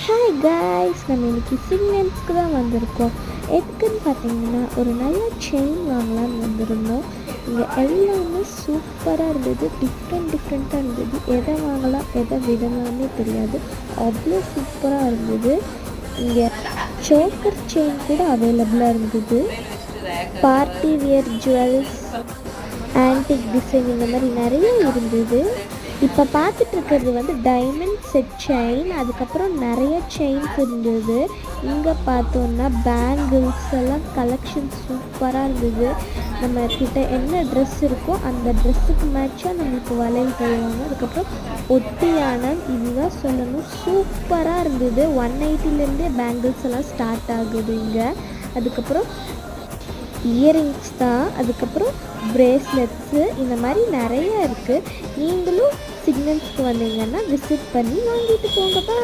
Hi guys, நம்ம இன்றைக்கி சிக்னல்ஸ்க்கு தான் வந்திருக்கோம். எதுக்குன்னு பார்த்தீங்கன்னா ஒரு நல்ல செயின் வாங்கலான்னு வந்திருந்தோம். இங்கே எல்லாமே சூப்பராக இருந்தது, டிஃப்ரெண்ட்டாக இருந்தது. எதை வாங்கலாம் எதை விடலாம்னே தெரியாது, அவ்வளோ சூப்பராக இருந்தது. இங்கே சோக்கர் செயின் கூட அவைலபிளாக இருந்தது. Party wear jewels, antique design, இந்த மாதிரி நிறைய இருந்தது. இப்போ பார்த்துட்டு இருக்கிறது டைமண்ட் செட் செயின். அதுக்கப்புறம் நிறைய செயின்ஸ் இருந்தது. இங்கே பார்த்தோன்னா பேங்கிள்ஸ் எல்லாம் கலெக்ஷன் சூப்பராக இருந்தது. நம்ம கிட்ட என்ன ட்ரெஸ் இருக்கோ அந்த ட்ரெஸ்ஸுக்கு மேட்சாக நம்மளுக்கு வளையல் தருவாங்க. அதுக்கப்புறம் ஒட்டியானம், இதுதான் சொல்லணும், சூப்பராக இருந்தது. 180லேருந்தே பேங்கிள்ஸ் எல்லாம் ஸ்டார்ட் ஆகுது இங்கே. அதுக்கப்புறம் இயரிங்ஸ் தான், அதுக்கப்புறம் ப்ரேஸ்லெட்ஸு, இந்த மாதிரி நிறைய இருக்குது. நீங்களும் சிக்னல்ஸ்க்கு வந்தீங்கன்னா விசிட் பண்ணி வாங்கிட்டு போங்கப்பா.